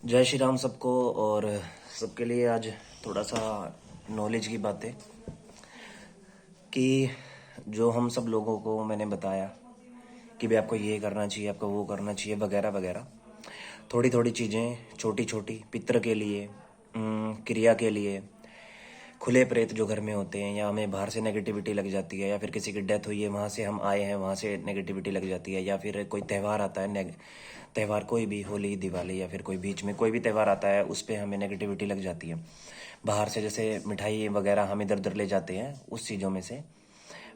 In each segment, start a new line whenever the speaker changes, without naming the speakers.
जय श्री राम सबको। और सबके लिए आज थोड़ा सा नॉलेज की बातें कि जो हम सब लोगों को मैंने बताया कि भाई आपको ये करना चाहिए, आपको वो करना चाहिए, वगैरह वगैरह। थोड़ी थोड़ी चीज़ें छोटी छोटी पितर के लिए, क्रिया के लिए, खुले प्रेत जो घर में होते हैं, या हमें बाहर से नेगेटिविटी लग जाती है, या फिर किसी की डेथ हुई है वहाँ से हम आए हैं वहाँ से नेगेटिविटी लग जाती है, या फिर कोई त्यौहार आता है, त्यौहार कोई भी, होली, दिवाली, या फिर कोई बीच में कोई भी त्यौहार आता है उस पर हमें नेगेटिविटी लग जाती है बाहर से। जैसे मिठाई वगैरह हम इधर उधर ले जाते हैं, उस चीज़ों में से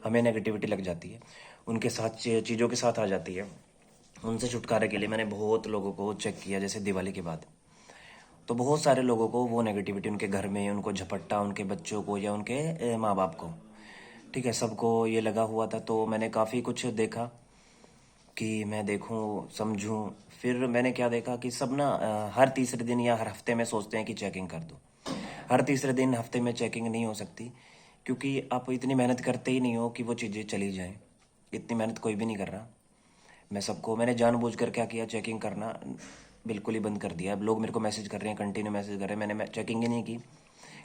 हमें नेगेटिविटी लग जाती है, उनके साथ चीज़ों के साथ आ जाती है। उनसे छुटकारे के लिए मैंने बहुत लोगों को चेक किया, जैसे दिवाली के बाद तो बहुत सारे लोगों को वो नेगेटिविटी उनके घर में उनको झपट्टा, उनके बच्चों को या उनके माँ बाप को, ठीक है, सबको ये लगा हुआ था। तो मैंने काफ़ी कुछ देखा कि मैं देखूं समझूं। फिर मैंने क्या देखा कि सब ना हर तीसरे दिन या हर हफ्ते में सोचते हैं कि चेकिंग कर दो। हर तीसरे दिन हफ्ते में चेकिंग नहीं हो सकती, क्योंकि आप इतनी मेहनत करते ही नहीं हो कि वो चीज़ें चली जाएं। इतनी मेहनत कोई भी नहीं कर रहा। मैंने जानबूझकर क्या किया, चेकिंग करना बिल्कुल ही बंद कर दिया। अब लोग मेरे को मैसेज कर रहे हैं, कंटिन्यू मैसेज कर रहे हैं। मैंने चेकिंग ही नहीं की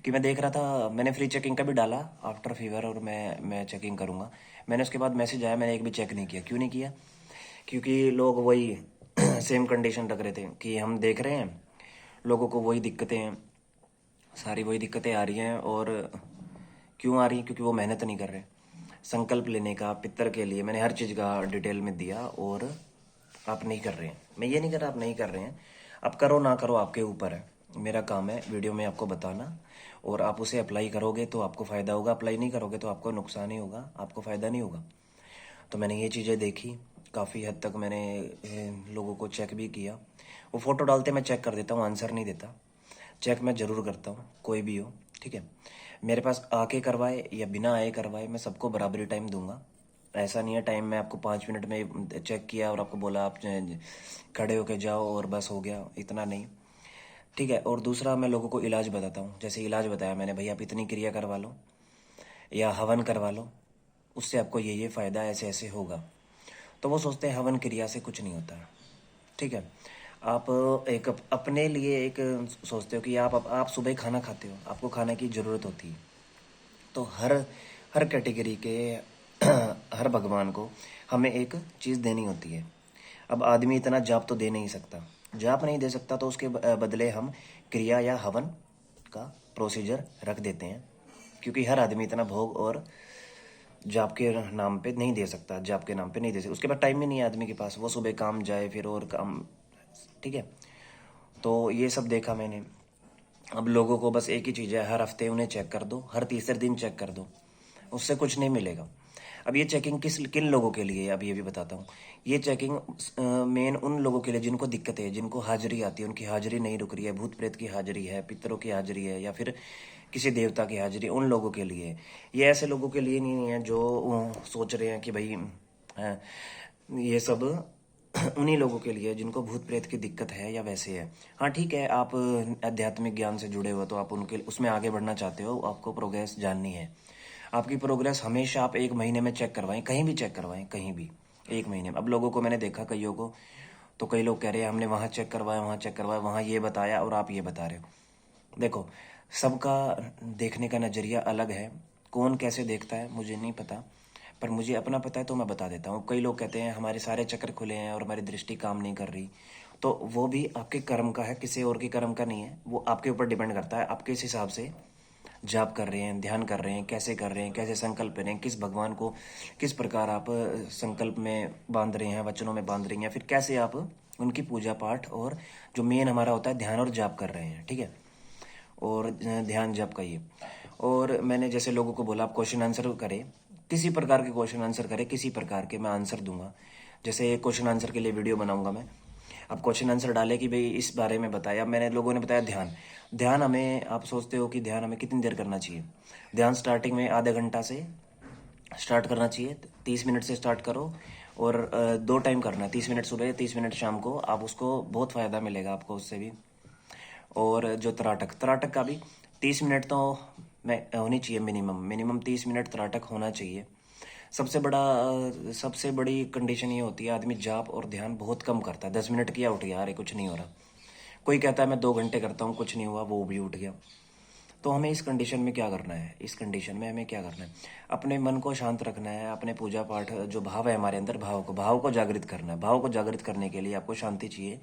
कि मैं देख रहा था, मैंने फ्री चेकिंग का भी डाला आफ्टर फीवर, और मैं चेकिंग करूँगा। मैंने उसके बाद मैसेज आया, मैंने एक भी चेक नहीं किया। क्यों नहीं किया? क्योंकि लोग वही सेम कंडीशन रख रहे थे कि हम देख रहे हैं लोगों को वही दिक्कतें हैं, सारी वही दिक्कतें आ रही हैं। और क्यों आ रही हैं? क्योंकि वो मेहनत नहीं कर रहे। संकल्प लेने का पितर के लिए मैंने हर चीज़ का डिटेल में दिया, और आप नहीं कर रहे हैं। मैं ये नहीं कर रहा आप नहीं कर रहे हैं, आप करो ना करो आपके ऊपर है। मेरा काम है वीडियो में आपको बताना, और आप उसे अप्लाई करोगे तो आपको फ़ायदा होगा, अप्लाई नहीं करोगे तो आपको नुकसान ही होगा, आपको फ़ायदा नहीं होगा। तो मैंने ये चीज़ें देखी, काफ़ी हद तक मैंने लोगों को चेक भी किया। वो फ़ोटो डालते मैं चेक कर देता हूँ, आंसर नहीं देता। चेक मैं ज़रूर करता हूँ, कोई भी हो, ठीक है। मेरे पास आके करवाए या बिना आए करवाए, मैं सबको बराबरी टाइम दूंगा। ऐसा नहीं है टाइम मैं आपको 5 मिनट में चेक किया और आपको बोला आप खड़े होके जाओ और बस हो गया, इतना नहीं, ठीक है। और दूसरा, मैं लोगों को इलाज बताता हूँ। जैसे इलाज बताया मैंने, भाई आप इतनी क्रिया करवा लो या हवन करवा लो, उससे आपको ये फ़ायदा ऐसे ऐसे होगा। तो वो सोचते हैं हवन क्रिया से कुछ नहीं होता है, ठीक है। आप एक अपने लिए एक सोचते हो कि आप सुबह खाना खाते हो, आपको खाने की ज़रूरत होती है। तो हर हर कैटेगरी के हर भगवान को हमें एक चीज़ देनी होती है। अब आदमी इतना जाप तो दे नहीं सकता, जाप नहीं दे सकता, तो उसके बदले हम क्रिया या हवन का प्रोसीजर रख देते हैं। क्योंकि हर आदमी इतना भोग और जाप के नाम पे नहीं दे सकता, जाप के नाम पे नहीं दे सकता, उसके पास टाइम ही नहीं है आदमी के पास, वो सुबह काम जाए फिर और काम, ठीक है। तो ये सब देखा मैंने। अब लोगों को बस एक ही चीज़ है, हर हफ्ते उन्हें चेक कर दो, हर तीसरे दिन चेक कर दो, उससे कुछ नहीं मिलेगा। अब ये चेकिंग किन लोगों के लिए है, अब ये भी बताता हूँ। ये चेकिंग मेन उन लोगों के लिए जिनको दिक्कत है, जिनको हाजिरी आती है, उनकी हाजिरी नहीं रुक रही है, भूत प्रेत की हाजिरी है, पितरों की हाजिरी है, या फिर किसी देवता की हाजिरी, उन लोगों के लिए। ये ऐसे लोगों के लिए नहीं है जो सोच रहे हैं कि भाई ये सब उन्हीं लोगों के लिए जिनको भूत प्रेत की दिक्कत है या वैसे है। हाँ ठीक है, आप आध्यात्मिक ज्ञान से जुड़े हो तो आप उनके उसमें आगे बढ़ना चाहते हो, आपको प्रोग्रेस जाननी है। आपकी प्रोग्रेस हमेशा आप 1 महीने में चेक करवाएं, कहीं भी चेक करवाएं, कहीं भी 1 महीने में। अब लोगों को मैंने देखा, कईयों को, तो कई लोग कह रहे हैं हमने वहाँ चेक करवाया, वहाँ चेक करवाया, वहाँ ये बताया और आप ये बता रहे हो। देखो, सबका देखने का नज़रिया अलग है। कौन कैसे देखता है मुझे नहीं पता, पर मुझे अपना पता है तो मैं बता देता हूँ। कई लोग कहते हैं हमारे सारे चक्र खुले हैं और हमारी दृष्टि काम नहीं कर रही, तो वो भी आपके कर्म का है, किसी और के कर्म का नहीं है। वो आपके ऊपर डिपेंड करता है, आप किस हिसाब से जाप कर रहे हैं, ध्यान कर रहे हैं, कैसे कर रहे हैं, कैसे संकल्प ले रहे हैं, किस भगवान को किस प्रकार आप संकल्प में बांध रहे हैं, वचनों में बांध रहे हैं, या फिर कैसे आप उनकी पूजा पाठ और जो मेन हमारा होता है ध्यान और जाप कर रहे हैं, ठीक है। और ध्यान जप का ये। और मैंने जैसे लोगों को बोला आप क्वेश्चन आंसर करें, किसी प्रकार के क्वेश्चन आंसर करें, किसी प्रकार के मैं आंसर दूंगा। जैसे क्वेश्चन आंसर के लिए वीडियो बनाऊंगा मैं, अब क्वेश्चन आंसर डाले कि भाई इस बारे में बताया। मैंने लोगों ने बताया ध्यान, ध्यान हमें, आप सोचते हो कि ध्यान हमें कितनी देर करना चाहिए? ध्यान स्टार्टिंग में आधे घंटा से स्टार्ट करना चाहिए, 30 मिनट से स्टार्ट करो। और 2 टाइम करना है, 30 मिनट सुबह, 30 मिनट शाम को। आप उसको बहुत फ़ायदा मिलेगा आपको उससे भी। और जो तराटक तराटक का भी 30 मिनट तो मैं होनी चाहिए, मिनिमम मिनिमम 30 मिनट तराटक होना चाहिए। सबसे बड़ी कंडीशन ये होती है, आदमी जाप और ध्यान बहुत कम करता है। 10 मिनट किया, उठ गया, अरे कुछ नहीं हो रहा, कोई कहता है मैं 2 घंटे करता हूँ, कुछ नहीं हुआ, वो भी उठ गया। तो हमें इस कंडीशन में क्या करना है, इस कंडीशन में हमें क्या करना है, अपने मन को शांत रखना है। अपने पूजा पाठ जो भाव है हमारे अंदर, भाव को जागृत करना है। भाव को जागृत करने के लिए आपको शांति चाहिए।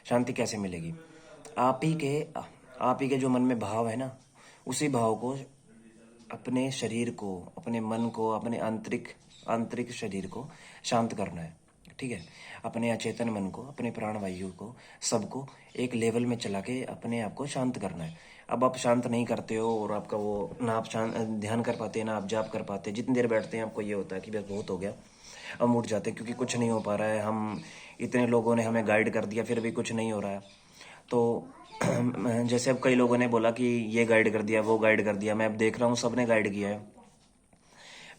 शांति कैसे मिलेगी? आप ही के आप ही के जो मन में भाव है ना, उसी भाव को अपने शरीर को, अपने मन को, अपने आंतरिक आंतरिक शरीर को शांत करना है। ठीक है, अपने अचेतन मन को, अपने प्राणवायु को, सबको एक लेवल में चला के अपने आप को शांत करना है। अब आप शांत नहीं करते हो और आपका वो ना आप शांत ध्यान कर पाते हैं ना आप जाप कर पाते हैं। जितनी देर बैठते हैं आपको ये होता है कि बस बहुत हो गया, हम उठ जाते हैं क्योंकि कुछ नहीं हो पा रहा है। हम इतने लोगों ने हमें गाइड कर दिया फिर भी कुछ नहीं हो रहा है। तो जैसे अब कई लोगों ने बोला कि ये गाइड कर दिया, वो गाइड कर दिया, मैं अब देख रहा हूँ सबने गाइड किया है।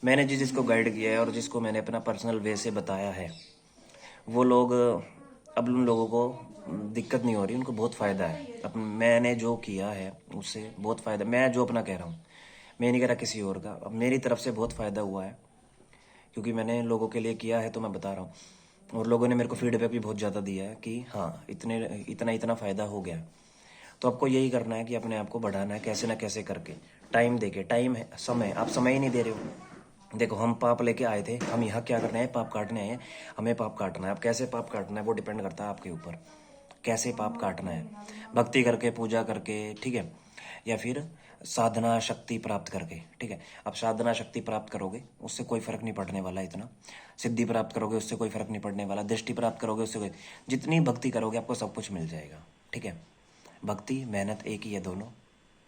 मैंने जिसको गाइड किया है और जिसको मैंने अपना पर्सनल वे से बताया है, वो लोग, अब उन लोगों को दिक्कत नहीं हो रही, उनको बहुत फ़ायदा है। अब मैंने जो किया है उससे बहुत फ़ायदा, मैं जो अपना कह रहा हूँ, मैं नहीं कह रहा किसी और का, अब मेरी तरफ से बहुत फ़ायदा हुआ है क्योंकि मैंने लोगों के लिए किया है तो मैं बता रहा हूँ। और लोगों ने मेरे को फीडबैक भी बहुत ज़्यादा दिया है कि हाँ इतना फ़ायदा हो गया। तो आपको यही करना है कि अपने आप को बढ़ाना है कैसे ना कैसे करके, टाइम देके। टाइम है, समय, आप समय ही नहीं दे रहे हो। देखो हम पाप लेके आए थे, हम यहाँ क्या करने आए? पाप काटने आए हैं। हमें पाप काटना है। अब कैसे पाप काटना है वो डिपेंड करता है आपके ऊपर, कैसे पाप काटना है। भक्ति करके, पूजा करके, ठीक है, या फिर साधना शक्ति प्राप्त करके। ठीक है, अब साधना शक्ति प्राप्त करोगे उससे कोई फर्क नहीं पड़ने वाला इतना। सिद्धि प्राप्त करोगे उससे कोई फर्क नहीं पड़ने वाला। दृष्टि प्राप्त करोगे उससे कोई, जितनी भक्ति करोगे आपको सब कुछ मिल जाएगा। ठीक है, भक्ति मेहनत एक ही है दोनों,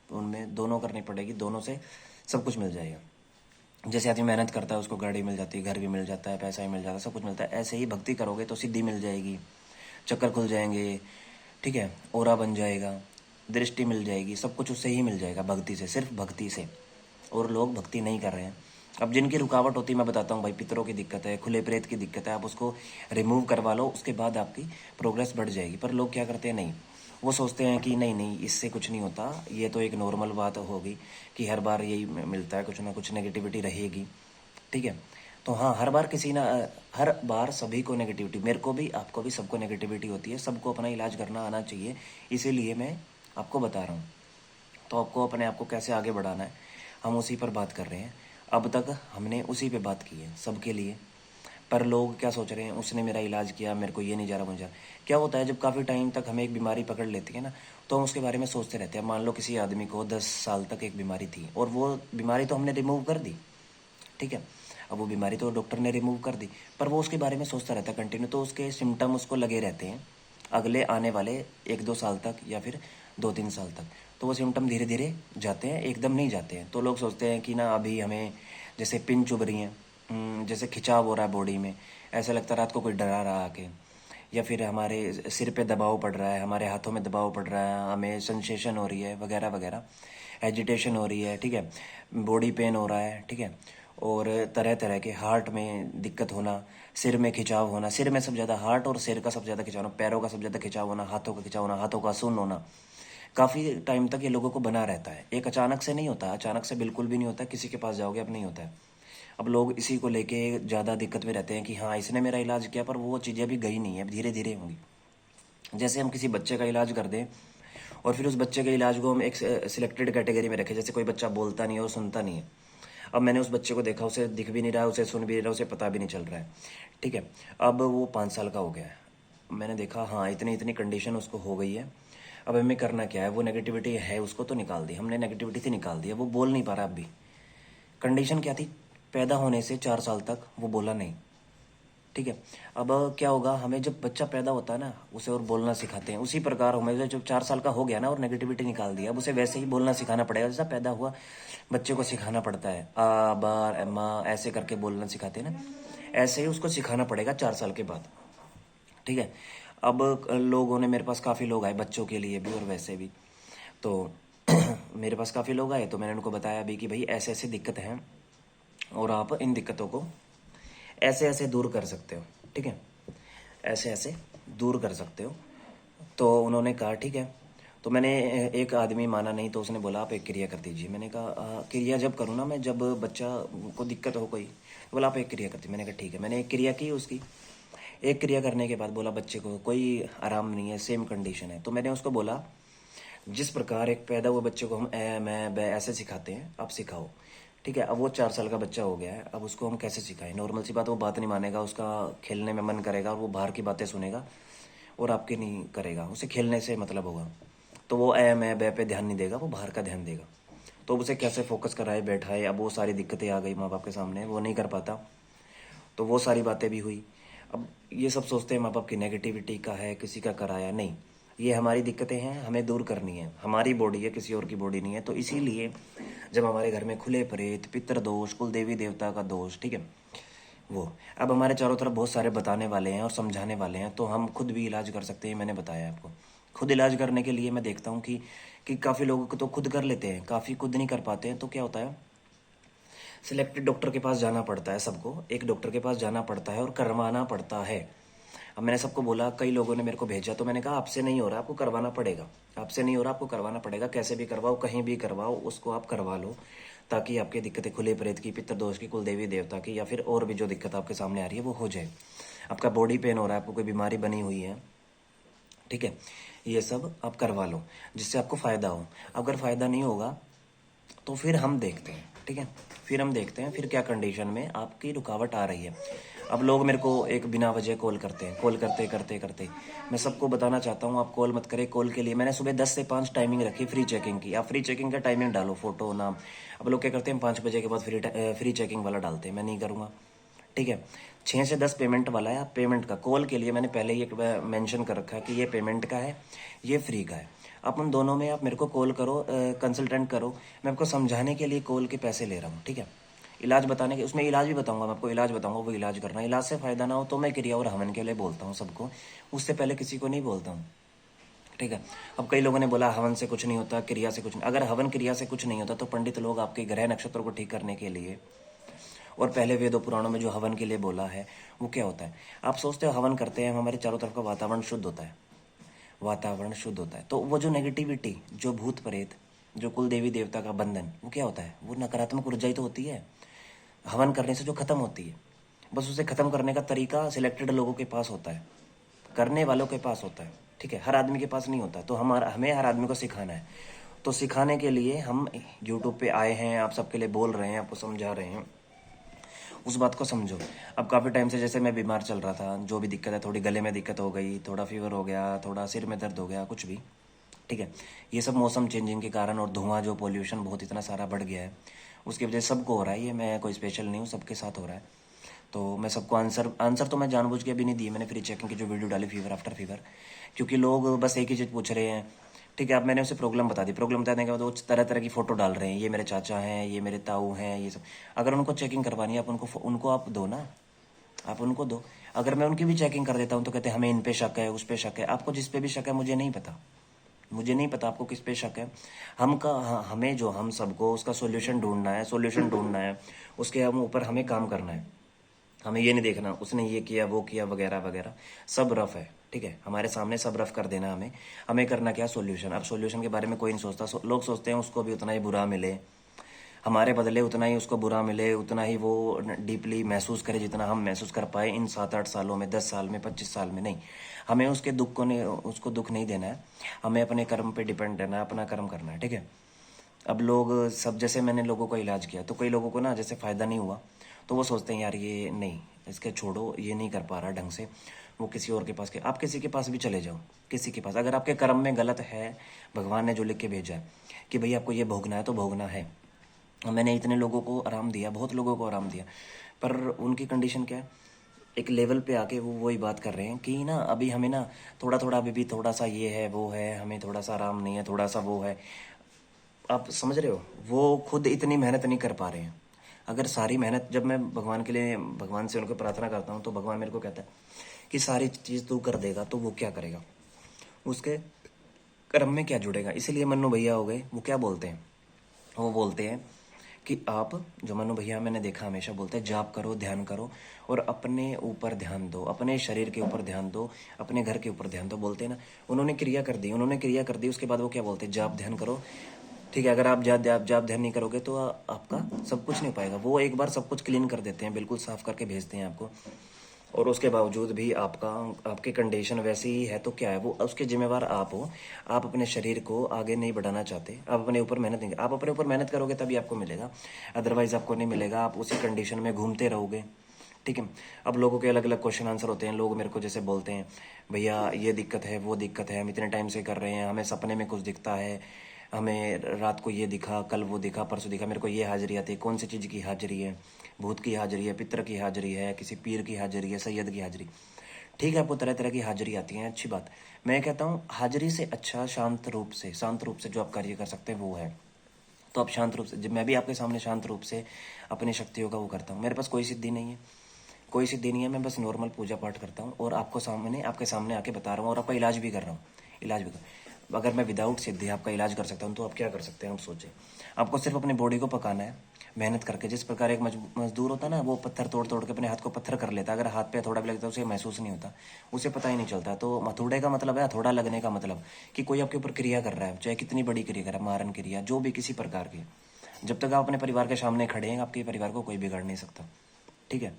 तो उनमें दोनों करनी पड़ेगी, दोनों से सब कुछ मिल जाएगा। जैसे आदमी मेहनत करता है उसको गाड़ी मिल जाती है, घर भी मिल जाता है, पैसा भी मिल जाता है, सब कुछ मिलता है। ऐसे ही भक्ति करोगे तो सिद्धि मिल जाएगी, चक्कर खुल जाएंगे, ठीक है, ओरा बन जाएगा, दृष्टि मिल जाएगी, सब कुछ उससे ही मिल जाएगा, भक्ति से, सिर्फ भक्ति से। और लोग भक्ति नहीं कर रहे हैं। अब जिनकी रुकावट होती है मैं बताता हूँ भाई, पितरों की दिक्कत है, खुले प्रेत की दिक्कत है, आप उसको रिमूव करवा लो, उसके बाद आपकी प्रोग्रेस बढ़ जाएगी। पर लोग क्या करते हैं, नहीं, वो सोचते हैं कि नहीं नहीं इससे कुछ नहीं होता, ये तो एक नॉर्मल बात होगी कि हर बार यही मिलता है, कुछ ना कुछ नेगेटिविटी रहेगी। ठीक है, तो हाँ, हर बार सभी को नेगेटिविटी, मेरे को भी, आपको भी, सबको नेगेटिविटी होती है। सबको अपना इलाज करना आना चाहिए, इसीलिए मैं आपको बता रहा हूँ। तो आपको अपने आप को कैसे आगे बढ़ाना है, हम उसी पर बात कर रहे हैं। अब तक हमने उसी पे बात की है सबके लिए। पर लोग क्या सोच रहे हैं, उसने मेरा इलाज किया, मेरे को ये नहीं जा रहा, मुझे क्या होता है, जब काफ़ी टाइम तक हमें एक बीमारी पकड़ लेती है ना, तो हम उसके बारे में सोचते रहते हैं। मान लो किसी आदमी को 10 साल तक एक बीमारी थी और वो बीमारी तो हमने रिमूव कर दी, ठीक है, अब वो बीमारी तो डॉक्टर ने रिमूव कर दी, पर वो उसके बारे में सोचता रहता है कंटिन्यू, तो उसके सिम्टम उसको लगे रहते हैं अगले आने वाले 1-2 साल तक या फिर 2-3 साल तक। तो वो सिम्टम धीरे धीरे जाते हैं, एकदम नहीं जाते हैं। तो लोग सोचते हैं कि ना अभी हमें जैसे पिन चुभ रही हैं, जैसे खिंचाव हो रहा है बॉडी में, ऐसा लगता है रात को कोई डरा रहा आके, या फिर हमारे सिर पे दबाव पड़ रहा है, हमारे हाथों में दबाव पड़ रहा है, हमें सेंसेशन हो रही है वगैरह वगैरह, एजिटेशन हो रही है, ठीक है, बॉडी पेन हो रहा है, ठीक है, और तरह तरह के हार्ट में दिक्कत होना, सिर में खिंचाव होना, सिर में सबसे ज़्यादा, हार्ट और सिर का सबसे ज़्यादा खिंचाव होना, पैरों का सबसे ज़्यादा खिंचाव होना, हाथों का खिंचाव होना, हाथों का सुन्न होना, काफ़ी टाइम तक ये लोगों को बना रहता है। एक अचानक से नहीं होता, अचानक से बिल्कुल भी नहीं होता, किसी के पास जाओगे अब नहीं होता है। अब लोग इसी को लेके ज़्यादा दिक्कत में रहते हैं कि हाँ इसने मेरा इलाज किया, पर वो चीज़ें अभी गई नहीं है, अब धीरे धीरे होंगी। जैसे हम किसी बच्चे का इलाज कर दें और फिर उस बच्चे के इलाज को हम एक सिलेक्टेड कैटेगरी में रखें, जैसे कोई बच्चा बोलता नहीं है और सुनता नहीं है। अब मैंने उस बच्चे को देखा, उसे दिख भी नहीं रहा है, उसे सुन भी नहीं रहा, उसे पता भी नहीं चल रहा है, ठीक है, अब वो 5 साल का हो गया है। मैंने देखा हाँ इतनी इतनी कंडीशन उसको हो गई है। अब हमें करना क्या है, वो नेगेटिविटी है उसको तो निकाल दी हमने, नेगेटिविटी थी निकाल दी, वो बोल नहीं पा रहा। अब भी कंडीशन क्या थी, पैदा होने से 4 साल तक वो बोला नहीं, ठीक है। अब क्या होगा, हमें जब बच्चा पैदा होता है ना उसे और बोलना सिखाते हैं, उसी प्रकार हमें जब 4 साल का हो गया ना और नेगेटिविटी निकाल दिया, अब उसे वैसे ही बोलना सिखाना पड़ेगा जैसा पैदा हुआ बच्चे को सिखाना पड़ता है, आ बार माँ ऐसे करके बोलना सिखाते हैं ना, ऐसे ही उसको सिखाना पड़ेगा 4 साल के बाद, ठीक है। अब लोगों ने, मेरे पास काफ़ी लोग आए बच्चों के लिए भी और वैसे भी, तो मेरे पास काफ़ी लोग आए तो मैंने उनको बताया भी कि भाई ऐसे ऐसे दिक्कत हैं और आप इन दिक्कतों को ऐसे ऐसे दूर कर सकते हो, ठीक है, ऐसे ऐसे दूर कर सकते हो। तो उन्होंने कहा ठीक है। तो मैंने, एक आदमी माना नहीं तो उसने बोला आप एक क्रिया कर दीजिए। मैंने कहा क्रिया जब करूँ ना मैं, जब बच्चा को दिक्कत हो कोई, तो बोला आप एक क्रिया कर दीजिए। मैंने कहा ठीक है। मैंने एक क्रिया की उसकी, एक क्रिया करने के बाद बोला बच्चे को कोई आराम नहीं है, सेम कंडीशन है। तो मैंने उसको बोला जिस प्रकार एक पैदा हुए बच्चे को हम ए मैं बै ऐसे सिखाते हैं, आप सिखाओ। ठीक है, अब वो 4 साल का बच्चा हो गया है, अब उसको हम कैसे सिखाएं? नॉर्मल सी बात, वो बात नहीं मानेगा, उसका खेलने में मन करेगा और वो बाहर की बातें सुनेगा और आपके नहीं करेगा, उसे खेलने से मतलब होगा। तो वो ए मैं बै पे ध्यान नहीं देगा, वो बाहर का ध्यान देगा। तो उसे कैसे फोकस कराए बैठाए, अब वो सारी दिक्कतें आ गई माँ बाप के सामने, वो नहीं कर पाता। तो वो सारी बातें भी हुई। अब ये सब सोचते हैं माँ बाप की नेगेटिविटी का है, किसी का कराया नहीं, ये हमारी दिक्कतें हैं, हमें दूर करनी है। हमारी बॉडी है, किसी और की बॉडी नहीं है। तो इसीलिए जब हमारे घर में खुले प्रेत, पितृ दोष, कुल देवी देवता का दोष, ठीक है, वो अब हमारे चारों तरफ बहुत सारे बताने वाले हैं और समझाने वाले हैं, तो हम खुद भी इलाज कर सकते हैं। मैंने बताया आपको, खुद इलाज करने के लिए मैं देखता हूँ कि काफ़ी लोगों को तो खुद कर लेते हैं, काफ़ी खुद नहीं कर पाते हैं। तो क्या होता है, सिलेक्टेड डॉक्टर के पास जाना पड़ता है, सबको एक डॉक्टर के पास जाना पड़ता है और करवाना पड़ता है। अब मैंने सबको बोला, कई लोगों ने मेरे को भेजा, तो मैंने कहा आपसे नहीं हो रहा, आपको करवाना पड़ेगा। आपसे नहीं हो रहा, आपको करवाना पड़ेगा, कैसे भी करवाओ, कहीं भी करवाओ, उसको आप करवा लो, ताकि आपकी दिक्कतें खुले प्रेत की, पितृदोष की, कुल देवी देवता की, या फिर और भी जो दिक्कत आपके सामने आ रही है वो हो जाए। आपका बॉडी पेन हो रहा है, आपको कोई बीमारी बनी हुई है, ठीक है, ये सब आप करवा लो जिससे आपको फ़ायदा हो। अगर फ़ायदा नहीं होगा तो फिर हम देखते हैं, ठीक है, फिर हम देखते हैं फिर क्या कंडीशन में आपकी रुकावट आ रही है। अब लोग मेरे को एक बिना वजह कॉल करते हैं, कॉल करते करते करते मैं सबको बताना चाहता हूँ, आप कॉल मत करें। कॉल के लिए मैंने सुबह 10 से 5 टाइमिंग रखी फ्री चेकिंग की। आप फ्री चेकिंग का टाइमिंग डालो, फोटो, नाम। अब लोग क्या करते हैं, 5 बजे के बाद फ्री चेकिंग वाला डालते हैं, मैं नहीं करूँगा, ठीक है। 6 से 10 पेमेंट वाला है, आप पेमेंट का, कॉल के लिए मैंने पहले ही एक मेंशन कर रखा है कि ये पेमेंट का है, ये फ्री का है। आप उन दोनों में आप मेरे को कॉल करो, कंसल्टेंट करो, मैं आपको समझाने के लिए कॉल के पैसे ले रहा हूँ, ठीक है। इलाज बताने के, उसमें इलाज भी बताऊंगा, मैं आपको इलाज बताऊंगा, वो इलाज करना। इलाज से फ़ायदा ना हो तो मैं क्रिया और हवन के लिए बोलता हूँ सबको, उससे पहले किसी को नहीं बोलता हूँ, ठीक है। अब कई लोगों ने बोला हवन से कुछ नहीं होता, क्रिया से कुछ नहीं। अगर हवन क्रिया से कुछ नहीं होता तो पंडित लोग आपके ग्रह नक्षत्रों को ठीक करने के लिए, और पहले वेदों पुराणों में जो हवन के लिए बोला है वो क्या होता है? आप सोचते हो हवन करते हैं, हमारे चारों तरफ का वातावरण शुद्ध होता है, वातावरण शुद्ध होता है, तो वो जो नेगेटिविटी, जो भूत प्रेत, जो कुल देवी देवता का बंधन, वो क्या होता है? वो नकारात्मक ऊर्जा ही तो होती है, हवन करने से जो खत्म होती है। बस उसे खत्म करने का तरीका सिलेक्टेड लोगों के पास होता है, करने वालों के पास होता है, ठीक है, हर आदमी के पास नहीं होता। तो हमें हर आदमी को सिखाना है। तो सिखाने के लिए हम यूट्यूब पे आए हैं, आप सबके लिए बोल रहे हैं, आपको समझा रहे हैं, उस बात को समझो। अब काफ़ी टाइम से जैसे मैं बीमार चल रहा था, जो भी दिक्कत है, थोड़ी गले में दिक्कत हो गई, थोड़ा फीवर हो गया, थोड़ा सिर में दर्द हो गया, कुछ भी, ठीक है, ये सब मौसम चेंजिंग के कारण, और धुआं, जो पोल्यूशन बहुत इतना सारा बढ़ गया है, उसकी वजह से सबको हो रहा है। ये मैं कोई स्पेशल नहीं हूँ, सबके साथ हो रहा है। तो मैं सबको आंसर आंसर तो मैं जानबूझ के अभी नहीं दिए, मैंने फ्री चेकिंग की जो वीडियो डाली फीवर आफ्टर फीवर, क्योंकि लोग बस एक ही चीज़ पूछ रहे हैं, ठीक है। अब मैंने उसे प्रॉब्लम बता दी, प्रॉब्लम बताने के बाद वो तरह तरह की फ़ोटो डाल रहे हैं, ये मेरे चाचा हैं, ये मेरे ताऊ हैं, ये सब। अगर उनको चेकिंग करवानी है, आप उनको आप दो ना, आप उनको दो। अगर मैं उनकी भी चेकिंग कर देता हूँ तो कहते हैं हमें इन पे शक है, उस पे शक है। आपको जिस पे भी शक है, मुझे नहीं पता, मुझे नहीं पता आपको किस पे शक है। हमें जो, हम सबको उसका सोल्यूशन ढूंढना है, सोल्यूशन ढूंढना है, उसके हम ऊपर हमें काम करना है। हमें ये नहीं देखना उसने ये किया, वो किया, वगैरह वगैरह, सब रफ है, ठीक है, हमारे सामने सब रफ कर देना। हमें हमें करना क्या, सोल्यूशन। अब सोल्यूशन के बारे में कोई नहीं सोचता, लोग सोचते हैं उसको भी उतना ही बुरा मिले, हमारे बदले उतना ही उसको बुरा मिले, उतना ही वो डीपली महसूस करे जितना हम महसूस कर पाए इन 7-8 सालों में, 10 साल में, 25 साल में। नहीं, हमें उसके दुख को नहीं, उसको दुख नहीं देना है, हमें अपने कर्म पे डिपेंड रहना है, अपना कर्म करना है, ठीक है। अब लोग सब, जैसे मैंने लोगों का इलाज किया तो कई लोगों को ना जैसे फ़ायदा नहीं हुआ, तो वो सोचते हैं यार ये नहीं, इसके छोड़ो, ये नहीं कर पा रहा ढंग से, वो किसी और के पास के, आप किसी के पास भी चले जाओ, किसी के पास, अगर आपके कर्म में गलत है, भगवान ने जो लिख के भेजा है कि भाई आपको ये भोगना है तो भोगना है। मैंने इतने लोगों को आराम दिया, बहुत लोगों को आराम दिया, पर उनकी कंडीशन क्या है, एक लेवल पे आके वो वही बात कर रहे हैं कि ना अभी हमें ना थोड़ा थोड़ा, अभी भी थोड़ा सा ये है, वो है, हमें थोड़ा सा आराम नहीं है, थोड़ा सा वो है। आप समझ रहे हो, वो खुद इतनी मेहनत नहीं कर पा रहे हैं। अगर सारी मेहनत, जब मैं भगवान के लिए, भगवान से उनको प्रार्थना करता हूँ, तो भगवान मेरे को कहता है कि सारी चीज़ तू कर देगा, तो वो क्या करेगा, उसके कर्म में क्या जुड़ेगा। इसीलिए मन्नू भैया हो गए, वो क्या बोलते हैं, वो बोलते हैं कि आप, जो मनु भैया मैंने देखा हमेशा बोलते हैं, जाप करो, ध्यान करो, और अपने ऊपर ध्यान दो, अपने शरीर के ऊपर ध्यान दो, अपने घर के ऊपर ध्यान दो, बोलते हैं ना। उन्होंने क्रिया कर दी, उन्होंने क्रिया कर दी, उसके बाद वो क्या बोलते हैं, जाप ध्यान करो, ठीक है। अगर आप जाप ध्यान नहीं करोगे तो आपका सब कुछ नहीं हो पाएगा। वो एक बार सब कुछ क्लीन कर देते हैं, बिल्कुल साफ करके भेजते हैं आपको, और उसके बावजूद भी आपकी कंडीशन वैसी ही है, तो क्या है, वो उसके जिम्मेवार आप हो। आप अपने शरीर को आगे नहीं बढ़ाना चाहते, आप अपने ऊपर मेहनत नहीं, आप अपने ऊपर मेहनत करोगे तभी आपको मिलेगा, अदरवाइज आपको नहीं मिलेगा। आप उसी कंडीशन में घूमते रहोगे, ठीक है। अब लोगों के अलग अलग क्वेश्चन आंसर होते हैं। लोग मेरे को जैसे बोलते हैं, भैया ये दिक्कत है, वो दिक्कत है, हम इतने टाइम से कर रहे हैं, हमें सपने में कुछ दिखता है, हमें रात को ये दिखा, कल वो दिखा, परसों दिखा, मेरे को ये हाजिरी आती है। कौन सी चीज़ की हाजिरी है? भूत की हाजिरी है, पितर की हाजिरी है, किसी पीर की हाजिरी है, सैयद की हाजिरी। ठीक है, आपको तरह तरह की हाजिरी आती है, अच्छी बात। मैं कहता हूँ हाजिरी से अच्छा शांत रूप से जो आप कार्य कर सकते हैं वो है। तो आप शांत रूप से, जब मैं भी आपके सामने शांत रूप से अपनी शक्तियों का वो करता हूँ। मेरे पास कोई सिद्धि नहीं है, कोई सिद्धि नहीं है, मैं बस नॉर्मल पूजा पाठ करता हूँ और आपके सामने आके बता रहा हूँ, और आपका इलाज भी कर रहा हूँ। इलाज भी कर अगर मैं विदाउट सिद्धि आपका इलाज कर सकता हूँ, तो आप क्या कर सकते हैं? आप सोचें। आपको सिर्फ अपनी बॉडी को पकाना है, मेहनत करके। जिस प्रकार एक मजदूर होता है ना, वो पत्थर तोड़ तोड़ के अपने हाथ को पत्थर कर लेता है। अगर हाथ पे हथौड़ा भी लगता है, उसे महसूस नहीं होता, उसे पता ही नहीं चलता। तो हथौड़े का मतलब है, हथौड़ा लगने का मतलब कि कोई आपके ऊपर क्रिया कर रहा है, चाहे कितनी बड़ी क्रिया कर रहा है, मारन क्रिया, जो भी किसी प्रकार की। जब तक आप अपने परिवार के सामने खड़े हैं, आपके परिवार को कोई बिगाड़ नहीं सकता, ठीक है।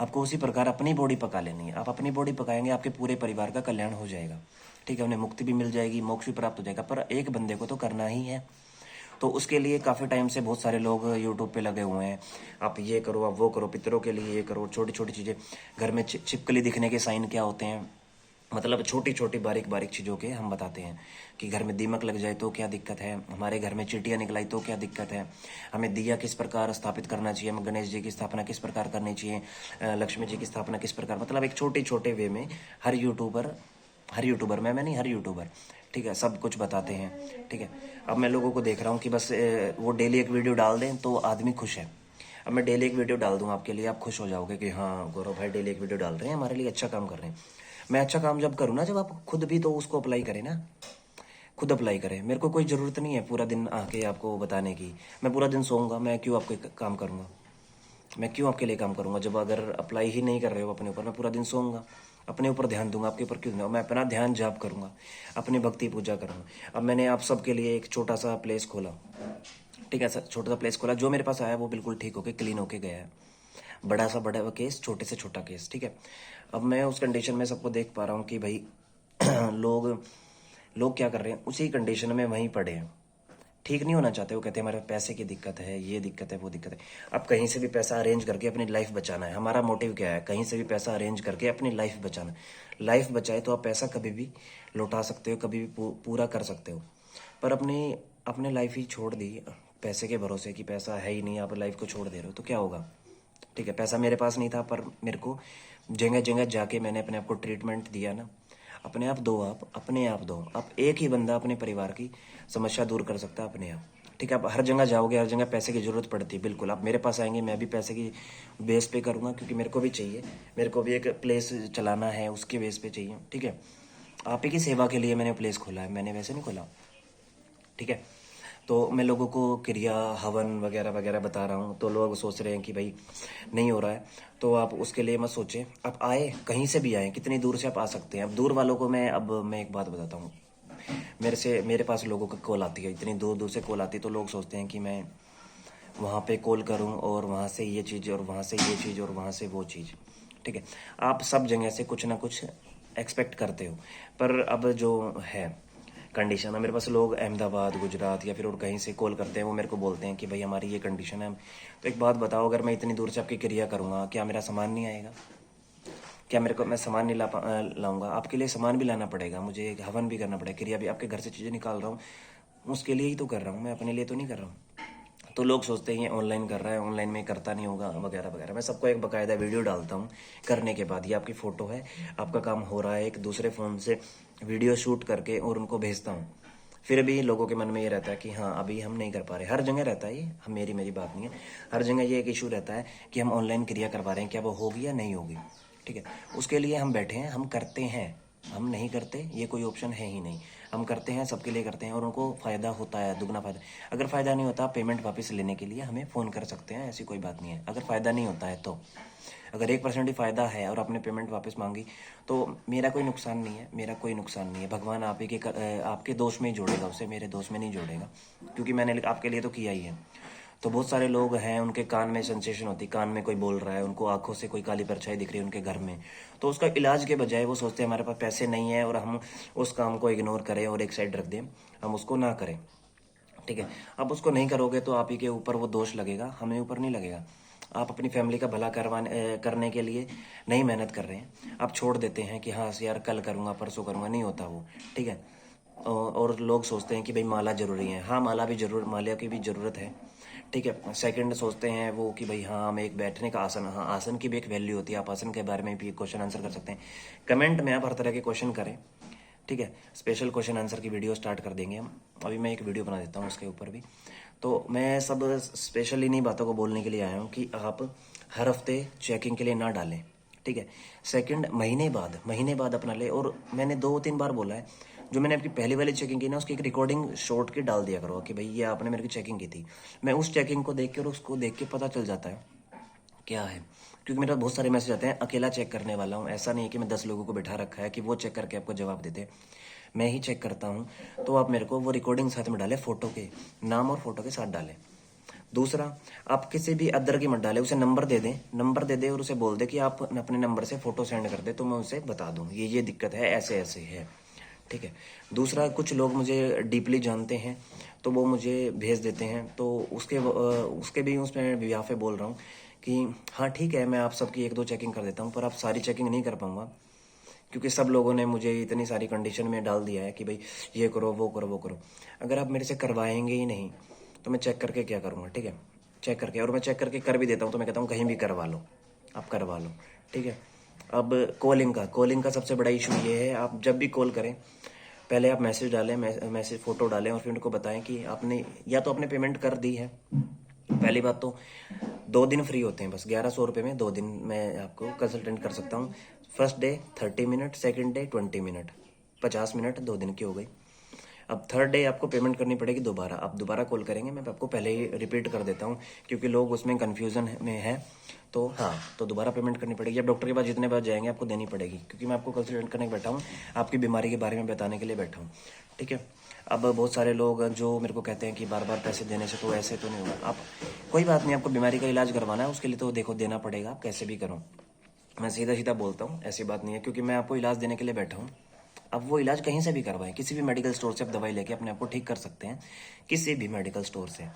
आपको उसी प्रकार अपनी बॉडी पका लेनी है। आप अपनी बॉडी पकाएंगे, आपके पूरे परिवार का कल्याण हो जाएगा, ठीक है। उन्हें मुक्ति भी मिल जाएगी, मोक्ष भी प्राप्त हो जाएगा। पर एक बंदे को तो करना ही है। तो उसके लिए काफ़ी टाइम से बहुत सारे लोग यूट्यूब पे लगे हुए हैं। आप ये करो, आप वो करो, पितरों के लिए ये करो, छोटी छोटी चीज़ें। घर में छिपकली दिखने के साइन क्या होते हैं, मतलब छोटी छोटी बारीक बारीक चीज़ों के हम बताते हैं। कि घर में दीमक लग जाए तो क्या दिक्कत है, हमारे घर में चींटियाँ निकल आई तो क्या दिक्कत है, हमें दिया किस प्रकार स्थापित करना चाहिए, हमें गणेश जी की स्थापना किस प्रकार करनी चाहिए, लक्ष्मी जी की स्थापना किस प्रकार, मतलब एक छोटे छोटे वे में हर यूट्यूबर मैं नहीं, हर यूट्यूबर, ठीक है, सब कुछ बताते हैं, ठीक है। अब मैं लोगों को देख रहा हूँ कि बस वो डेली एक वीडियो डाल दें तो आदमी खुश है। अब मैं डेली एक वीडियो डाल दूँ आपके लिए, आप खुश हो जाओगे कि हाँ गौरव भाई डेली एक वीडियो डाल रहे हैं, हमारे लिए अच्छा काम कर रहे हैं। मैं अच्छा काम जब करूँ ना, जब आप खुद भी तो उसको अप्लाई करें ना, खुद अप्लाई करें। मेरे को कोई ज़रूरत नहीं है पूरा दिन आके आपको बताने की। मैं पूरा दिन सोऊंगा, मैं क्यों आपके काम करूँगा, मैं क्यों आपके लिए काम करूँगा? जब अगर अप्लाई ही नहीं कर रहे हो अपने ऊपर, मैं पूरा दिन सोऊंगा, अपने ऊपर ध्यान दूंगा, आपके ऊपर क्यों दूंगा? मैं अपना ध्यान जाप करूँगा, अपनी भक्ति पूजा करूँगा। अब मैंने आप सबके लिए एक छोटा सा प्लेस खोला, ठीक है सर, छोटा सा प्लेस खोला। जो मेरे पास आया वो बिल्कुल ठीक होके क्लीन होके गया है। बड़ा सा बड़ा केस, छोटे से छोटा केस, ठीक है। अब मैं उस कंडीशन में सबको देख पा रहा हूँ कि भाई लोग लोग क्या कर रहे हैं, उसी कंडीशन में वहीं पड़े हैं, ठीक नहीं होना चाहते। वो कहते हैं हमारे पैसे की दिक्कत है, ये दिक्कत है, वो दिक्कत है। अब कहीं से भी पैसा अरेंज करके अपनी लाइफ बचाना है। हमारा मोटिव क्या है? कहीं से भी पैसा अरेंज करके अपनी लाइफ बचाना। लाइफ बचाए तो आप पैसा कभी भी लौटा सकते हो, कभी भी पूरा कर सकते हो। पर अपने लाइफ ही छोड़ दी पैसे के भरोसे, कि पैसा है ही नहीं, आप लाइफ को छोड़ दे रहे हो, तो क्या होगा? ठीक है, पैसा मेरे पास नहीं था, पर मेरे को जगह जगह जाके मैंने अपने आप को ट्रीटमेंट दिया ना। अपने आप दो, आप अपने आप दो। आप एक ही बंदा अपने परिवार की समस्या दूर कर सकता है अपने आप, ठीक है। आप हर जगह जाओगे, हर जगह पैसे की ज़रूरत पड़ती है, बिल्कुल। आप मेरे पास आएंगे, मैं भी पैसे की बेस पे करूँगा, क्योंकि मेरे को भी चाहिए, मेरे को भी एक प्लेस चलाना है, उसके बेस पे चाहिए, ठीक है। आप ही की सेवा के लिए मैंने प्लेस खोला है, मैंने वैसे नहीं खोला, ठीक है। तो मैं लोगों को क्रिया हवन वगैरह वगैरह बता रहा हूँ, तो लोग सोच रहे हैं कि भाई नहीं हो रहा है, तो आप उसके लिए मत सोचें। आप आए, कहीं से भी आए, कितनी दूर से आप आ सकते हैं। अब दूर वालों को मैं एक बात बताता हूँ। मेरे पास लोगों की कॉल आती है, इतनी दूर दूर से कॉल आती है, तो लोग सोचते हैं कि मैं वहाँ पे कॉल करूँ और वहाँ से ये चीज़ और वहाँ से ये चीज़ और वहाँ से वो चीज़, ठीक है। आप सब जगह से कुछ ना कुछ एक्सपेक्ट करते हो, पर अब जो है कंडीशन है, मेरे पास लोग अहमदाबाद, गुजरात या फिर और कहीं से कॉल करते हैं, वो मेरे को बोलते हैं कि भाई हमारी ये कंडीशन है। तो एक बात बताओ, अगर मैं इतनी दूर से आपकी क्रिया करूँगा, क्या मेरा सामान नहीं आएगा? क्या मैं सामान नहीं लाऊंगा? आपके लिए सामान भी लाना पड़ेगा, मुझे एक हवन भी करना पड़ेगा, क्रिया भी, आपके घर से चीज़ें निकाल रहा हूँ, उसके लिए ही तो कर रहा हूँ, मैं अपने लिए तो नहीं कर रहा हूँ। तो लोग सोचते हैं ये ऑनलाइन कर रहा है, ऑनलाइन में करता नहीं होगा वगैरह वगैरह। मैं सबको एक बाकायदा वीडियो डालता हूँ करने के बाद, ये आपकी फ़ोटो है, आपका काम हो रहा है, एक दूसरे फ़ोन से वीडियो शूट करके और उनको भेजता हूँ। फिर भी लोगों के मन में ये रहता है कि हाँ अभी हम नहीं कर पा रहे। हर जगह रहता है ये, हम मेरी बात नहीं है, हर जगह ये एक इशू रहता है कि हम ऑनलाइन क्रिया करवा रहे हैं, क्या वो होगी या नहीं होगी, ठीक है। उसके लिए हम बैठे हैं, हम करते हैं, हम नहीं करते ये कोई ऑप्शन है ही नहीं। हम करते हैं, सबके लिए करते हैं, और उनको फ़ायदा होता है, दुगना फ़ायदा। अगर फ़ायदा नहीं होता, पेमेंट वापस लेने के लिए हमें फ़ोन कर सकते हैं, ऐसी कोई बात नहीं है। अगर फ़ायदा नहीं होता है तो, अगर 1% ही फ़ायदा है और आपने पेमेंट वापस मांगी, तो मेरा कोई नुकसान नहीं है, मेरा कोई नुकसान नहीं है। भगवान आप ही आपके दोष में ही जोड़ेगा उसे, मेरे दोष में नहीं जोड़ेगा, क्योंकि मैंने आपके लिए तो किया ही है। तो बहुत सारे लोग हैं, उनके कान में सेंसेशन होती है, कान में कोई बोल रहा है, उनको आंखों से कोई काली परछाई दिख रही है उनके घर में, तो उसका इलाज के बजाय वो सोचते हैं हमारे पास पैसे नहीं है और हम उस काम को इग्नोर करें और एक साइड रख दें, हम उसको ना करें। ठीक है, आप उसको नहीं करोगे तो आप ही के ऊपर वो दोष लगेगा, हमें ऊपर नहीं लगेगा। आप अपनी फैमिली का भला करने के लिए नहीं मेहनत कर रहे हैं, आप छोड़ देते हैं कि हाँ यार कल करूँगा परसों करूँगा, नहीं होता वो। ठीक है, और लोग सोचते हैं कि भाई माला ज़रूरी है, हाँ माला भी जरूर, माला की भी ज़रूरत है। ठीक है, सेकंड सोचते हैं वो कि भाई हाँ हम एक बैठने का आसन, हाँ आसन की भी एक वैल्यू होती है, आप आसन के बारे में भी क्वेश्चन आंसर कर सकते हैं। कमेंट में आप हर तरह के क्वेश्चन करें। ठीक है, स्पेशल क्वेश्चन आंसर की वीडियो स्टार्ट कर देंगे हम, अभी मैं एक वीडियो बना देता हूँ उसके ऊपर भी। तो मैं सब स्पेशल इन्हीं बातों को बोलने के लिए आया हूँ कि आप हर हफ्ते चेकिंग के लिए ना डालें। ठीक है, सेकंड महीने बाद अपना ले। और मैंने 2-3 बार बोला है, जो मैंने आपकी पहली वाली चेकिंग की ना उसकी एक रिकॉर्डिंग शॉर्ट की डाल दिया करो कि भाई ये आपने मेरी चेकिंग की थी। मैं उस चेकिंग को देख के और उसको देख के पता चल जाता है क्या है, क्योंकि मेरे पास बहुत सारे मैसेज आते हैं, अकेला चेक करने वाला हूँ, ऐसा नहीं है कि मैं 10 लोगों को बिठा रखा है कि वो चेक करके आपको जवाब देते, मैं ही चेक करता हूँ। तो आप मेरे को वो रिकॉर्डिंग साथ में डालें, फोटो के नाम और फोटो के साथ डालें। दूसरा, आप किसी भी अदर की मत डालें, उसे नंबर दे दें, नंबर दे दे और उसे बोल दे कि आप अपने नंबर से फोटो सेंड कर दे, तो मैं उसे बता दूँ ये दिक्कत है, ऐसे ऐसे है। ठीक है, दूसरा, कुछ लोग मुझे डीपली जानते हैं तो वो मुझे भेज देते हैं, तो उसके भी उसमें बिहाफ पे बोल रहा हूँ कि हाँ ठीक है, मैं आप सबकी 1-2 चेकिंग कर देता हूँ, पर आप सारी चेकिंग नहीं कर पाऊंगा, क्योंकि सब लोगों ने मुझे इतनी सारी कंडीशन में डाल दिया है कि भाई ये करो वो करो वो करो। अगर आप मेरे से करवाएंगे ही नहीं तो मैं चेक करके क्या करूँगा। ठीक है, चेक करके, और मैं चेक करके कर भी देता हूँ तो मैं कहता हूँ कहीं भी करवा लो, आप करवा लो। ठीक है, अब कॉलिंग का सबसे बड़ा इशू ये है, आप जब भी कॉल करें पहले आप मैसेज डालें, मैसेज फ़ोटो डालें और फिर उनको बताएं कि आपने या तो आपने पेमेंट कर दी है। पहली बात तो 2 दिन फ्री होते हैं बस, 1100 रुपये में 2 दिन मैं आपको कंसल्टेंट कर सकता हूँ। First day 30 minute, second day 20 minute, 50 minute 2 दिन की हो गई। अब थर्ड डे आपको पेमेंट करनी पड़ेगी दोबारा, आप दोबारा कॉल करेंगे, मैं आपको पहले ही रिपीट कर देता हूँ क्योंकि लोग उसमें कन्फ्यूज़न में है। तो हाँ, तो दोबारा पेमेंट करनी पड़ेगी। अब डॉक्टर के पास जितने बार जाएंगे आपको देनी पड़ेगी, क्योंकि मैं आपको कंसल्टेंट करने बैठा हूँ, आपकी बीमारी के बारे में बताने के लिए बैठा हूँ। ठीक है, अब बहुत सारे लोग जो मेरे को कहते हैं कि बार बार पैसे देने से तो ऐसे तो नहीं होगा, आप कोई बात नहीं, आपको बीमारी का इलाज करवाना है उसके लिए तो देखो देना पड़ेगा, आप कैसे भी करो। मैं सीधा सीधा बोलता हूँ, ऐसी बात नहीं है, क्योंकि मैं आपको इलाज देने के लिए बैठा हूँ। अब वो इलाज कहीं से भी करवाएं, किसी भी मेडिकल स्टोर से आप दवाई लेके अपने आप को ठीक कर सकते हैं, किसी भी मेडिकल स्टोर से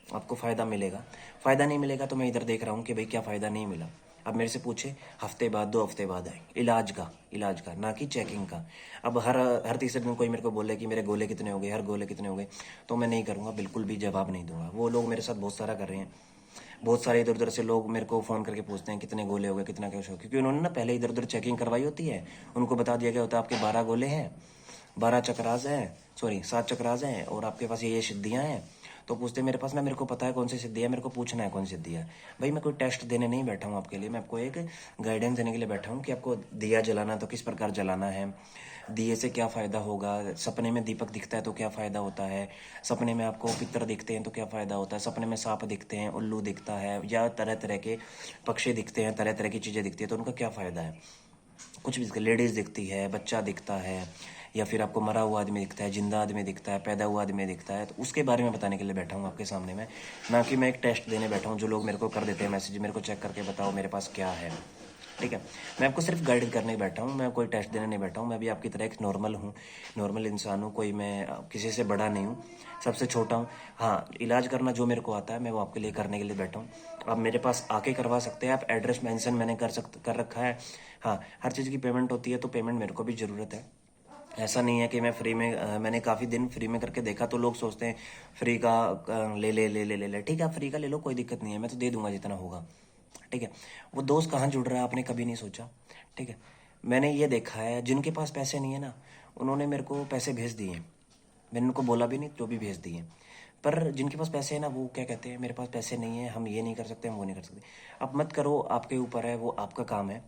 आपको फ़ायदा मिलेगा। फ़ायदा नहीं मिलेगा तो मैं इधर देख रहा हूँ कि भाई क्या फ़ायदा नहीं मिला। अब मेरे से पूछे हफ्ते बाद 2 हफ्ते बाद आए, इलाज का ना कि चेकिंग का। अब हर हर तीसरे दिन कोई मेरे को बोले कि मेरे गोले कितने हो गए, हर गोले कितने हो गए, तो मैं नहीं करूँगा, बिल्कुल भी जवाब नहीं दूंगा। वो लोग मेरे साथ बहुत सारा कर रहे हैं, बहुत सारे इधर उधर से लोग मेरे को फ़ोन करके पूछते हैं कितने गोले हो गए, कितना क्या हो गया, क्योंकि उन्होंने ना पहले इधर उधर चेकिंग करवाई होती है, उनको बता दिया गया होता है आपके 12 गोले हैं, 12 चक्रास हैं, सॉरी 7 चक्रास हैं और आपके पास ये सिद्धियाँ हैं। तो पूछते हैं मेरे पास ना, मेरे को पता है कौन सी सिद्धि है, मेरे को पूछना है कौन सी सिद्धि है। भाई मैं कोई टेस्ट देने नहीं बैठा हूँ आपके लिए, मैं आपको एक गाइडेंस देने के लिए बैठा हूँ कि आपको दिया जलाना तो किस प्रकार जलाना है, दिए से क्या फ़ायदा होगा, सपने में दीपक दिखता है तो क्या फ़ायदा होता है, सपने में आपको पितर दिखते हैं तो क्या फ़ायदा होता है, सपने में सांप दिखते हैं, उल्लू दिखता है, या तरह तरह के पक्षी दिखते हैं, तरह तरह की चीज़ें दिखती है तो उनका क्या फ़ायदा है। कुछ भी, लेडीज़ दिखती है, बच्चा दिखता है, या फिर आपको मरा हुआ आदमी दिखता है, जिंदा आदमी दिखता है, पैदा हुआ आदमी दिखता है, तो उसके बारे में बताने के लिए बैठा हूँ आपके सामने में, ना कि मैं एक टेस्ट देने बैठा हूँ जो लोग मेरे को कर देते हैं मैसेज, मेरे को चेक करके बताओ मेरे पास क्या है। ठीक है, मैं आपको सिर्फ गाइड करने बैठा हूँ, मैं कोई टेस्ट देने नहीं बैठा हूँ। मैं भी आपकी तरह एक नॉर्मल हूँ, नॉर्मल इंसान हूँ, कोई मैं किसी से बड़ा नहीं हूँ, सबसे छोटा हूँ। हाँ, इलाज करना जो मेरे को आता है मैं वो आपके लिए करने के लिए बैठा हूँ। आप मेरे पास आके करवा सकते हैं, आप एड्रेस मेंशन मैंने कर रखा है। हाँ, हर चीज़ की पेमेंट होती है तो पेमेंट मेरे को भी ज़रूरत है, ऐसा नहीं है कि मैं फ्री में मैंने काफ़ी दिन फ्री में करके देखा तो लोग सोचते हैं फ्री का ले ले ले ले ले ले। ठीक है, आप फ्री का ले लो, कोई दिक्कत नहीं है, मैं तो दे दूंगा जितना होगा। ठीक है, वो दोस्त कहाँ जुड़ रहा है आपने कभी नहीं सोचा। ठीक है, मैंने ये देखा है जिनके पास पैसे नहीं है ना, उन्होंने मेरे को पैसे भेज दिए हैं, मैंने उनको बोला भी नहीं तो भी भेज दिए। पर जिनके पास पैसे है ना, वो क्या कहते हैं मेरे पास पैसे नहीं है, हम ये नहीं कर सकते, हम वो नहीं कर सकते। आप मत करो, आपके ऊपर है, वो आपका काम है।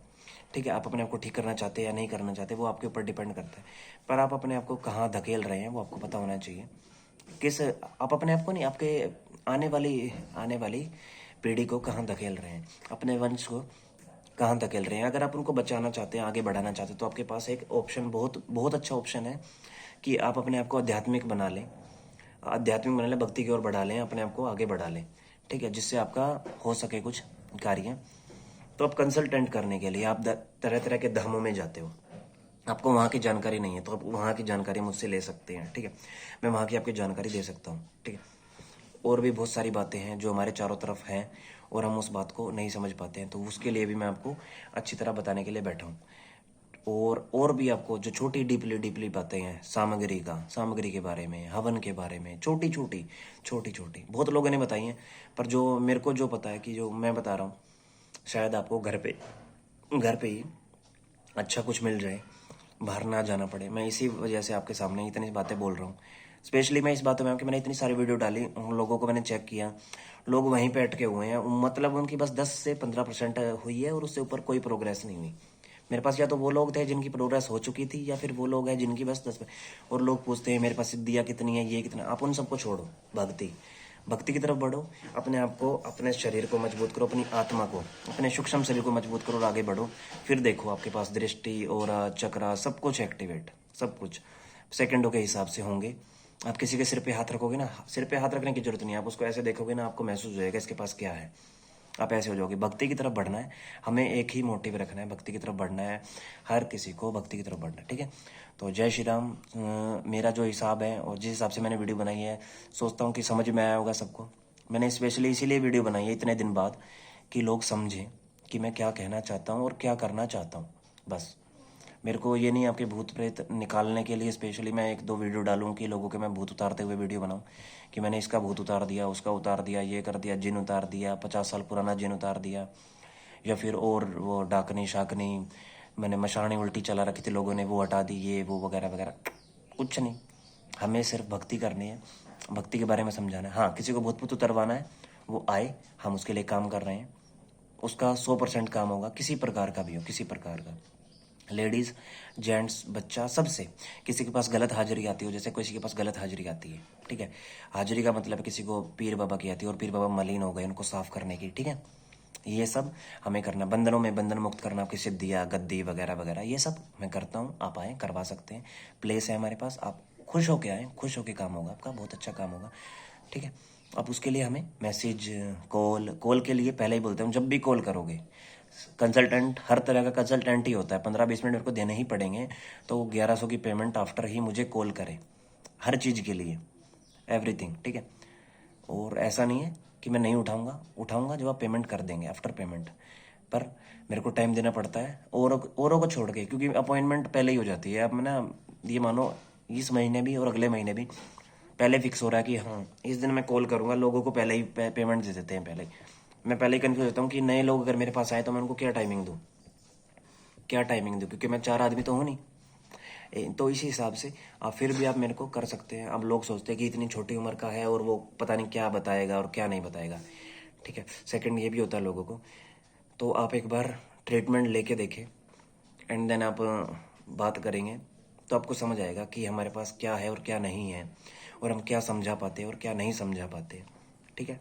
ठीक है, आप अपने आप को ठीक करना चाहते हैं या नहीं करना चाहते वो आपके ऊपर डिपेंड करता है। पर आप अपने आप को कहाँ धकेल रहे हैं वो आपको पता होना चाहिए। किस, आप अपने आप को नहीं, आपके आने वाली पीढ़ी को कहाँ धकेल रहे हैं, अपने वंश को कहाँ धकेल रहे हैं। अगर आप उनको बचाना चाहते हैं, आगे बढ़ाना चाहते हैं, तो आपके पास एक ऑप्शन, बहुत बहुत अच्छा ऑप्शन है कि आप अपने आप को आध्यात्मिक बना लें, भक्ति की ओर बढ़ा लें, अपने आप को आगे बढ़ा लें। ठीक है, जिससे आपका हो सके कुछ कार्य। तो आप कंसल्टेंट करने के लिए आप तरह तरह के धामों में जाते हो, आपको वहाँ की जानकारी नहीं है तो आप वहाँ की जानकारी मुझसे ले सकते हैं, ठीक है। मैं वहाँ की आपकी जानकारी दे सकता हूँ, ठीक है। और भी बहुत सारी बातें हैं जो हमारे चारों तरफ हैं और हम उस बात को नहीं समझ पाते हैं, तो उसके लिए भी मैं आपको अच्छी तरह बताने के लिए बैठा हूँ। और भी आपको जो छोटी डीपली डीपली बातें हैं, सामग्री के बारे में, हवन के बारे में, छोटी छोटी बहुत लोगों ने बताई हैं, पर जो मेरे को जो पता है कि जो मैं बता रहा हूँ, शायद आपको घर पे ही अच्छा कुछ मिल जाए, बाहर ना जाना पड़े। मैं इसी वजह से आपके सामने इतनी बातें बोल रहा हूँ। स्पेशली मैं इस बात में कि मैंने इतनी सारी वीडियो डाली, उन लोगों को मैंने चेक किया, लोग वहीं पे अटके हुए हैं, मतलब उनकी बस 10 से 15% हुई है और उससे ऊपर कोई प्रोग्रेस नहीं हुई। मेरे पास या तो वो लोग थे जिनकी प्रोग्रेस हो चुकी थी, या फिर वो लोग हैं जिनकी बस 10। और लोग पूछते हैं मेरे पास सिद्धियाँ कितनी है, ये कितना। आप उन सबको छोड़ो, भक्ति की तरफ बढ़ो, अपने आप को, अपने शरीर को मजबूत करो, अपनी आत्मा को, अपने सूक्ष्म शरीर को मजबूत करो और आगे बढ़ो। फिर देखो आपके पास दृष्टि और चक्रा सब कुछ एक्टिवेट, सब कुछ सेकंडों के हिसाब से होंगे। आप किसी के सिर पे हाथ रखोगे ना, सिर पे हाथ रखने की जरूरत नहीं है, आप उसको ऐसे देखोगे ना, आपको महसूस हो जाएगा इसके पास क्या है, आप ऐसे हो जाओगे। भक्ति की तरफ बढ़ना है, हमें एक ही मोटिव रखना है, भक्ति की तरफ बढ़ना है, हर किसी को भक्ति की तरफ बढ़ना है, ठीक है। तो जय श्री राम। मेरा जो हिसाब है और जिस हिसाब से मैंने वीडियो बनाई है, सोचता हूँ कि समझ में आया होगा सबको। मैंने स्पेशली इसीलिए वीडियो बनाई है इतने दिन बाद, कि लोग समझें कि मैं क्या कहना चाहता हूँ और क्या करना चाहता हूँ। बस मेरे को ये नहीं आपके भूत प्रेत निकालने के लिए स्पेशली मैं 1-2 वीडियो डालूँ कि लोगों के मैं भूत उतारते हुए वीडियो बनाऊँ, कि मैंने इसका भूत उतार दिया, उसका उतार दिया, ये कर दिया, जिन उतार दिया, 50 साल पुराना जिन उतार दिया, या फिर और वो डाकनी शाकनी, मैंने मशानी उल्टी चला रखी थी लोगों ने, वो हटा दी, ये वो वगैरह वगैरह। कुछ नहीं, हमें सिर्फ भक्ति करनी है, भक्ति के बारे में समझाना है। हाँ, किसी को भूत भूत उतरवाना है, वो आए, हम उसके लिए काम कर रहे हैं। उसका 100% काम होगा, किसी प्रकार का भी हो, किसी प्रकार का, लेडीज़ जेंट्स बच्चा सबसे। किसी के पास गलत हाजिरी आती हो, जैसे किसी के पास गलत हाजिरी आती है, ठीक है, हाजिरी का मतलब किसी को पीर बाबा की आती है और पीर बाबा मलिन हो गए, उनको साफ करने की, ठीक है। ये सब हमें करना, बंधनों में बंधन मुक्त करना, आपकी सिद्धियाँ गद्दी वगैरह वगैरह, ये सब मैं करता हूँ। आप आएँ, करवा सकते हैं, प्लेस है हमारे पास, आप खुश होके आएँ, खुश होके काम होगा आपका, बहुत अच्छा काम होगा, ठीक है। आप उसके लिए हमें मैसेज, कॉल के लिए पहले ही बोलते हैं, जब भी कॉल करोगे, कंसल्टेंट हर तरह का कंसल्टेंट ही होता है, 15-20 मिनट मेरे को देने ही पड़ेंगे, तो 1100 की पेमेंट आफ्टर ही मुझे कॉल करें, हर चीज़ के लिए, एवरीथिंग, ठीक है। और ऐसा नहीं है कि मैं नहीं उठाऊंगा जब आप पेमेंट कर देंगे, आफ्टर पेमेंट। पर मेरे को टाइम देना पड़ता है औरों को छोड़ के, क्योंकि अपॉइंटमेंट पहले ही हो जाती है। अब मैं ना, ये मानो इस महीने भी और अगले महीने भी पहले फिक्स हो रहा है कि हाँ इस दिन मैं कॉल करूँगा, लोगों को पहले ही पेमेंट दे देते हैं पहले ही। मैं पहले ही कन्फ्यूज होता हूँ कि नए लोग अगर मेरे पास आए तो मैं उनको क्या टाइमिंग दूँ, क्योंकि मैं 4 आदमी तो हूँ नहीं। तो इसी हिसाब से आप फिर भी आप मेरे को कर सकते हैं। अब लोग सोचते हैं कि इतनी छोटी उम्र का है और वो पता नहीं क्या बताएगा और क्या नहीं बताएगा, ठीक है। सेकंड ये भी होता है लोगों को, तो आप एक बार ट्रीटमेंट लेके देखें, एंड देन आप बात करेंगे तो आपको समझ आएगा कि हमारे पास क्या है और क्या नहीं है, और हम क्या समझा पाते हैं और क्या नहीं समझा पाते, ठीक है।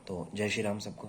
तो जय श्री राम सबको।